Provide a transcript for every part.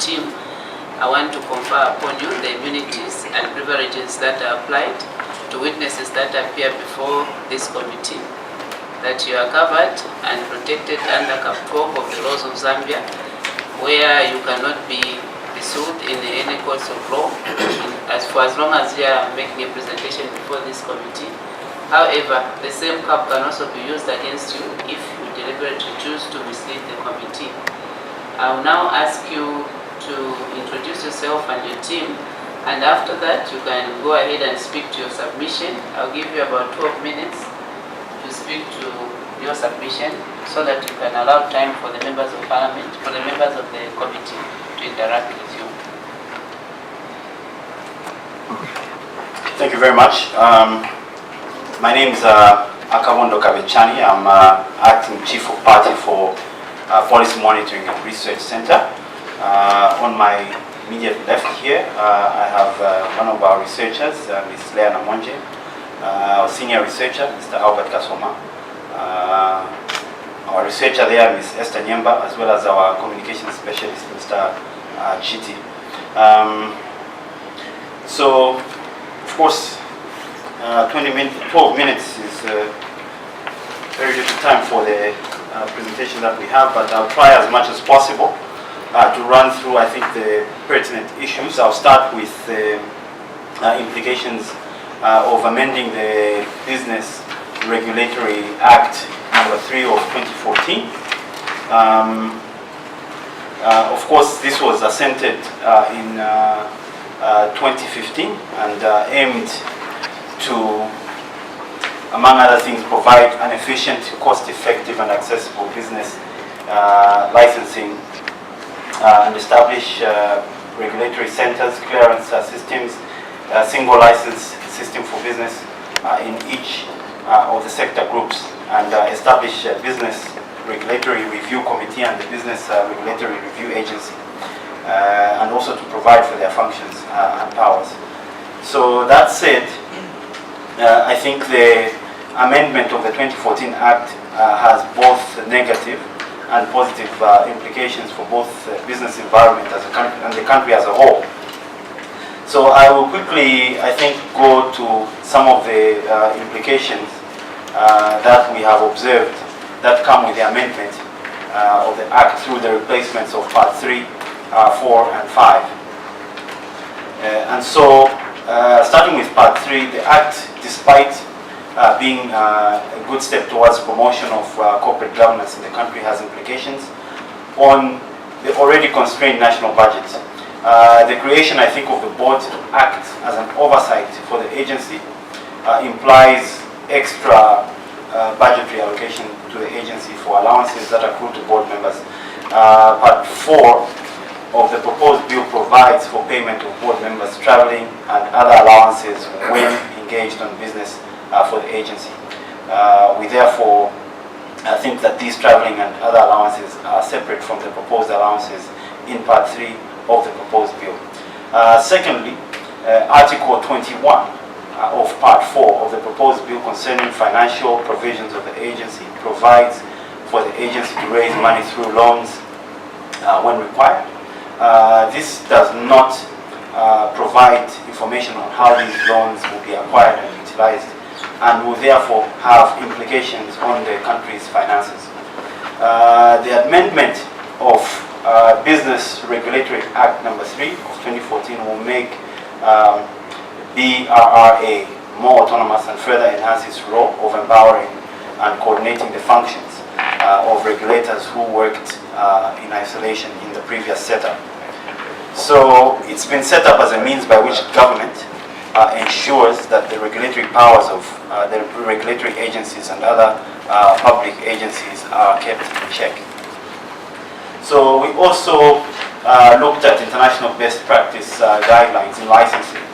team, I want to confer upon you the immunities and privileges that are applied to witnesses that appear before this committee, that you are covered and protected under Cap 12 of the laws of Zambia, where you cannot be sued in any courts of law for as long as you are making a presentation before this committee. However, the same cap can also be used against you if you deliberately choose to mislead the committee. I will now ask you to introduce yourself and your team, and after that you can go ahead and speak to your submission. I'll give you about 12 minutes to speak to your submission so that you can allow time for the members of Parliament, for the members of the committee to interact with you. Thank you very much. My name is Akawondo Kabechani. I'm Acting Chief of Party for Policy Monitoring and Research Center. On my immediate left here, I have one of our researchers, Ms. Leah Namonje, our senior researcher, Mr. Albert Kasoma, our researcher there, Ms. Esther Nyemba, as well as our communications specialist, Mr. Chiti. So, of course, 12 minutes is very little time for the presentation that we have, but I'll try as much as possible to run through, I think, the pertinent issues. I'll start with the implications of amending the Business Regulatory Act number 3 of 2014. Of course, this was assented in 2015 and aimed to, among other things, provide an efficient, cost-effective and accessible business licensing and establish regulatory centers, clearance systems, single license system for business in each of the sector groups, and establish a business regulatory review committee and the business regulatory review agency, and also to provide for their functions and powers. So that said, I think the amendment of the 2014 Act has both negative and positive implications for both the business environment as a country and the country as a whole. So I will quickly, I think, go to some of the implications that we have observed that come with the amendment of the Act through the replacements of Part 3, 4 and 5. And so, starting with Part 3, the Act, despite being a good step towards promotion of corporate governance in the country, has implications on the already constrained national budget. The creation, I think, of the board to act as an oversight for the agency implies extra budgetary allocation to the agency for allowances that accrue to board members. Part 4 of the proposed bill provides for payment of board members' traveling and other allowances when engaged on business for the agency. We therefore think that these traveling and other allowances are separate from the proposed allowances in Part 3 of the proposed bill. Secondly, Article 21 of Part 4 of the proposed bill concerning financial provisions of the agency provides for the agency to raise money through loans when required. This does not provide information on how these loans will be acquired and utilized, and will therefore have implications on the country's finances. The amendment of Business Regulatory Act number 3 of 2014 will make BRRA more autonomous and further enhance its role of empowering and coordinating the functions of regulators who worked in isolation in the previous setup. So it's been set up as a means by which government ensures that the regulatory powers of the regulatory agencies and other public agencies are kept in check. So we also looked at international best practice guidelines in licensing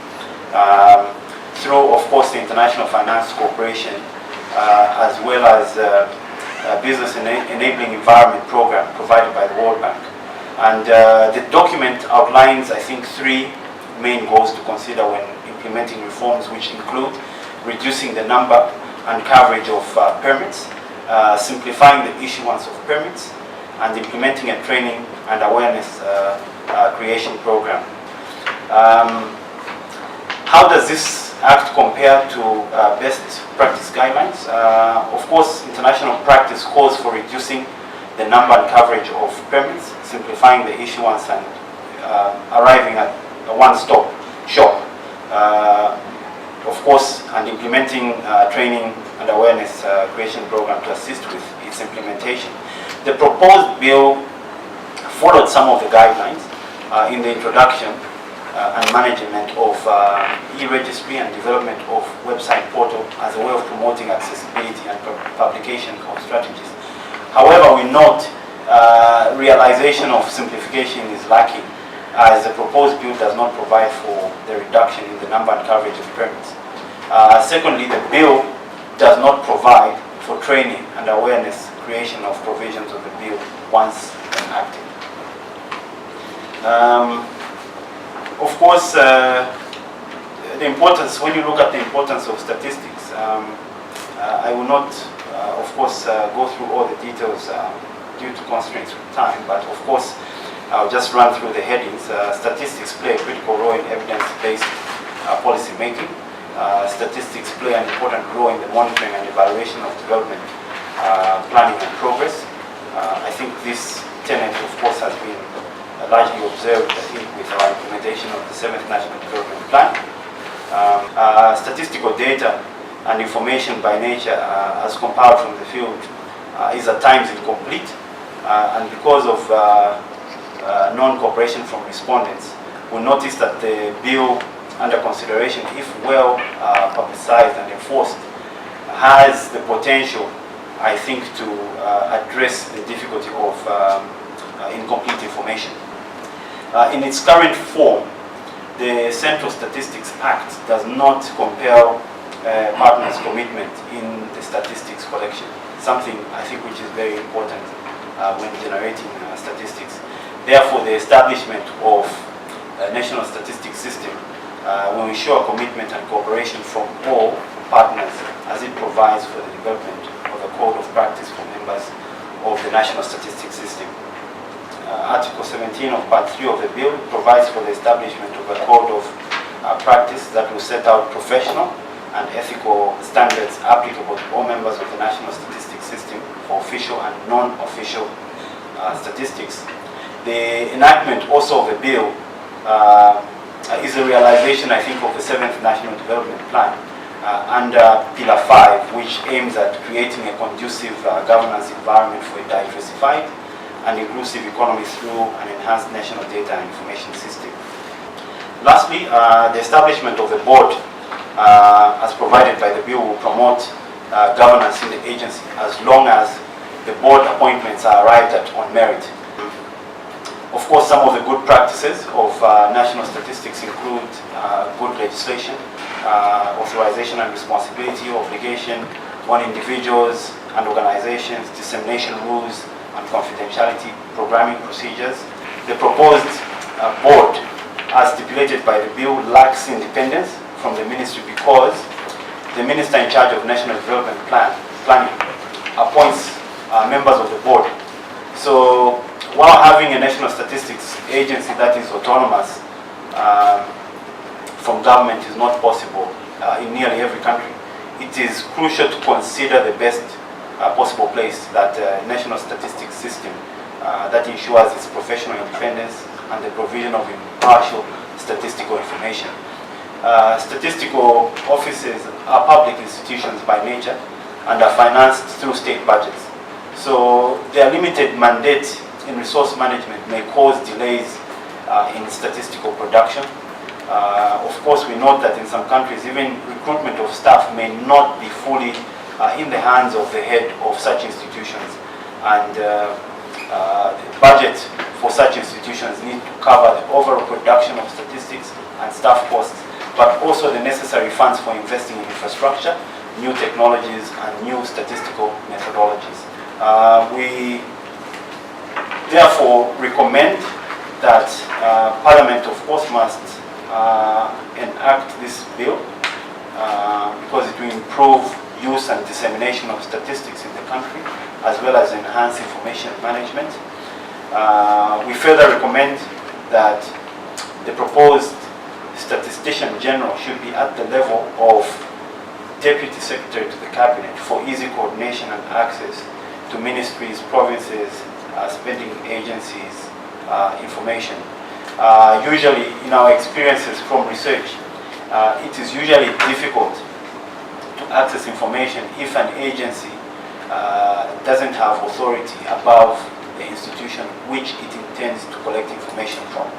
through, of course, the International Finance Corporation as well as Business Enabling Environment Program provided by the World Bank. And the document outlines, I think, 3 main goals to consider when implementing reforms, which include reducing the number and coverage of permits, simplifying the issuance of permits, and implementing a training and awareness creation program. How does this act compare to best practice guidelines? Of course, international practice calls for reducing the number and coverage of permits, simplifying the issuance, and arriving at a one-stop shop. Of course, and implementing training and awareness creation program to assist with its implementation. The proposed bill followed some of the guidelines in the introduction and management of e-registry and development of website portal as a way of promoting accessibility and publication of strategies. However, we note realization of simplification is lacking, as the proposed bill does not provide for the reduction in the number and coverage of permits. Secondly, the bill does not provide for training and awareness creation of provisions of the bill once enacted. Of course, the importance, when you look at the importance of statistics, I will not, of course, go through all the details due to constraints of time, but of course, I'll just run through the headings. Statistics play a critical role in evidence-based policy making. Statistics play an important role in the monitoring and evaluation of development, planning and progress. I think this tenet, of course, has been largely observed, I think, with our implementation of the 7th National Development Plan. Statistical data and information by nature, as compiled from the field, is at times incomplete, and because of non-cooperation from respondents, we notice that the bill under consideration, if well publicized and enforced, has the potential, I think, to address the difficulty of incomplete information. In its current form, the Central Statistics Act does not compel partners' commitment in the statistics collection, something I think which is very important when generating statistics. Therefore, the establishment of a national statistics system will ensure commitment and cooperation from all partners, as it provides for the development of a code of practice for members of the national statistics system. Article 17 of Part 3 of the bill provides for the establishment of a code of practice that will set out professional and ethical standards applicable to all members of the national statistics system for official and non-official statistics. The enactment also of the bill is a realization, I think, of the 7th National Development Plan under Pillar 5, which aims at creating a conducive governance environment for a diversified and inclusive economy through an enhanced national data and information system. Lastly, the establishment of the board, as provided by the bill, will promote governance in the agency as long as the board appointments are arrived at on merit. Of course, some of the good practices of national statistics include good legislation, authorization and responsibility, obligation on individuals and organizations, dissemination rules and confidentiality, programming procedures. The proposed board, as stipulated by the bill, lacks independence from the ministry because the minister in charge of national development planning appoints members of the board. So while having a national statistics agency that is autonomous from government is not possible in nearly every country, it is crucial to consider the best possible place that national statistics system that ensures its professional independence and the provision of impartial statistical information. Statistical offices are public institutions by nature and are financed through state budgets. So their limited mandate in resource management may cause delays in statistical production. Of course, we note that in some countries, even recruitment of staff may not be fully in the hands of the head of such institutions, and the budget for such institutions need to cover the overall production of statistics and staff costs, but also the necessary funds for investing in infrastructure, new technologies, and new statistical methodologies. We therefore recommend that Parliament, of course, must enact this bill because it will improve use and dissemination of statistics in the country, as well as enhance information management. We further recommend that the proposed Statistician General should be at the level of Deputy Secretary to the Cabinet for easy coordination and access to ministries, provinces, spending agencies, information. Usually, in our experiences from research, it is usually difficult to access information if an agency doesn't have authority above the institution which it intends to collect information from.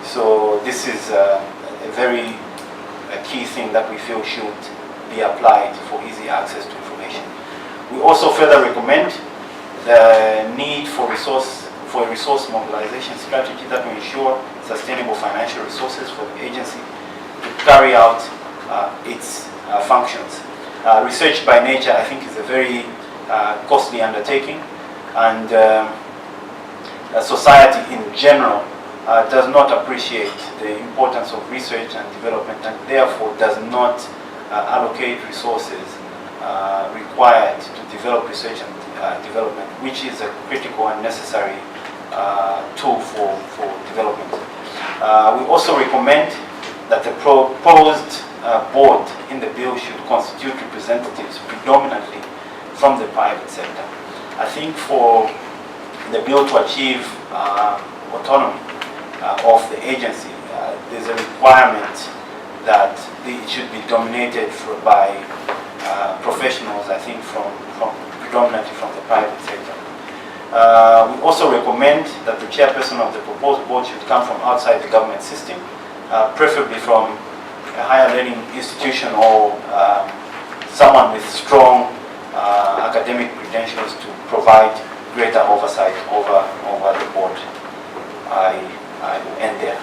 So this is a very key thing that we feel should be applied for easy access to information. We also further recommend the need for a resource mobilization strategy that will ensure sustainable financial resources for the agency to carry out its functions. Research by nature, I think, is a very costly undertaking, and society in general does not appreciate the importance of research and development, and therefore does not allocate resources required to develop research and development, which is a critical and necessary tool for development. We also recommend that the proposed board in the bill should constitute representatives predominantly from the private sector. I think for the bill to achieve autonomy of the agency, there's a requirement that it should be dominated by professionals, I think, predominantly from the private sector. We also recommend that the chairperson of the proposed board should come from outside the government system, preferably from a higher learning institution or someone with strong academic credentials to provide greater oversight over the board. I will end there.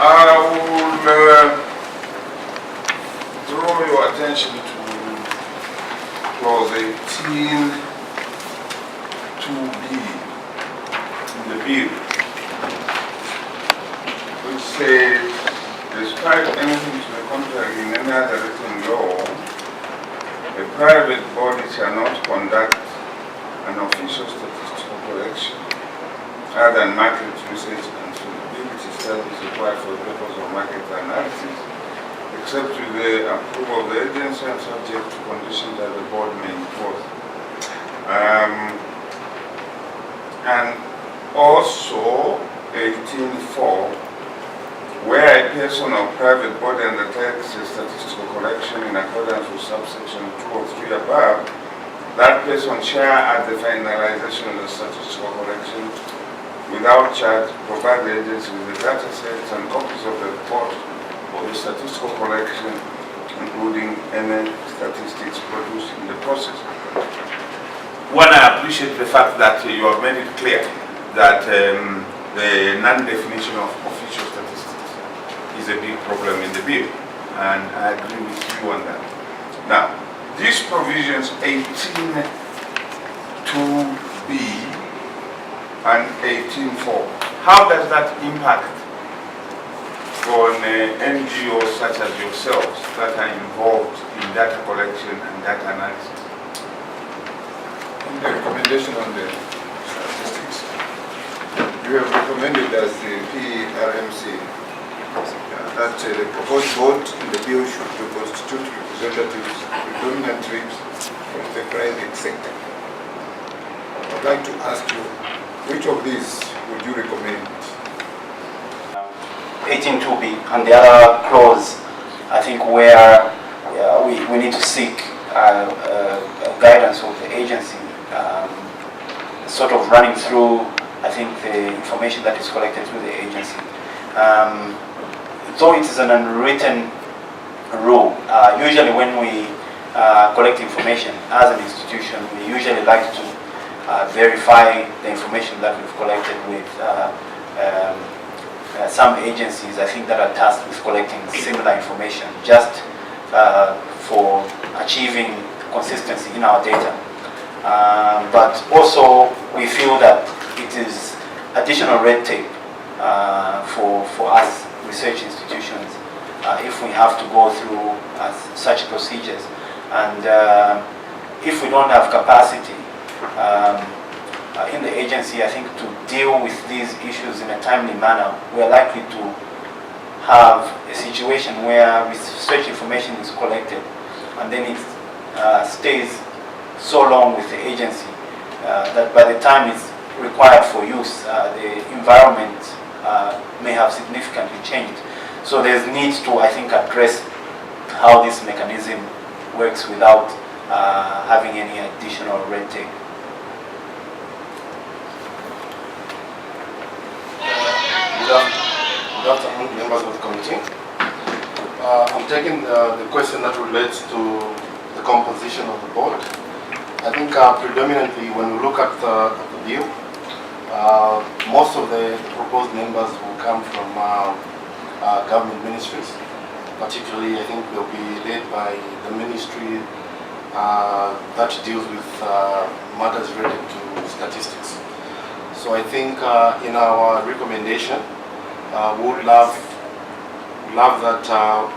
I will draw your attention to clause 18 2b in the bill, which says, despite anything to the contrary in any other written law, a private body shall not conduct an official statistical collection other than market research and suitability studies required for the purpose of market analysis, except with the approval of the agency and subject to conditions that the board may impose. And also 18.4, where a person or private body undertakes a statistical collection in accordance with subsection 2 or 3 above, that person shall, at the finalization of the statistical collection, without charge, provide the agency with the data sets and copies of the report of the statistical collection, including any statistics produced in the process. One, I appreciate the fact that you have made it clear that the non-definition of official statistics is a big problem in the bill, and I agree with you on that. Now, these provisions 18.2b and 18.4, how does that impact on NGOs such as yourselves that are involved in data collection and data analysis? The recommendation on the statistics, you have recommended as the Pmrc that the proposed board in the bill should constitute representatives predominantly from the private sector. I'd like to ask you, which of these would you recommend? 18.2b and the other clause, I think, where we need to seek guidance of the agency, sort of running through, I think, the information that is collected through the agency. Though it is an unwritten rule, usually when we collect information as an institution, we usually like to verify the information that we've collected with some agencies, I think, that are tasked with collecting similar information, just for achieving consistency in our data. But also we feel that it is additional red tape for us research institutions if we have to go through such procedures, and if we don't have capacity in the agency, I think, to deal with these issues in a timely manner, we are likely to have a situation where research information is collected and then it stays so long with the agency that by the time it's required for use, the environment may have significantly changed. So there's need to, I think, address how this mechanism works without having any additional red tape. Good afternoon, members of the committee. I'm taking the question that relates to the composition of the board. I think predominantly when we look at the bill, most of the proposed members will come from government ministries. Particularly, I think they'll be led by the ministry that deals with matters related to statistics. So I think in our recommendation, we would love that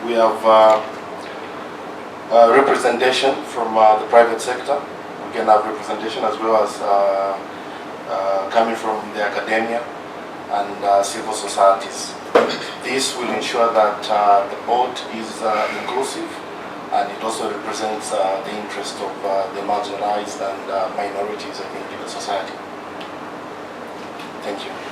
we have representation from the private sector. We can have representation as well as coming from the academia and civil societies. This will ensure that the board is inclusive, and it also represents the interest of the marginalized and minorities, I think, in the society. Thank you.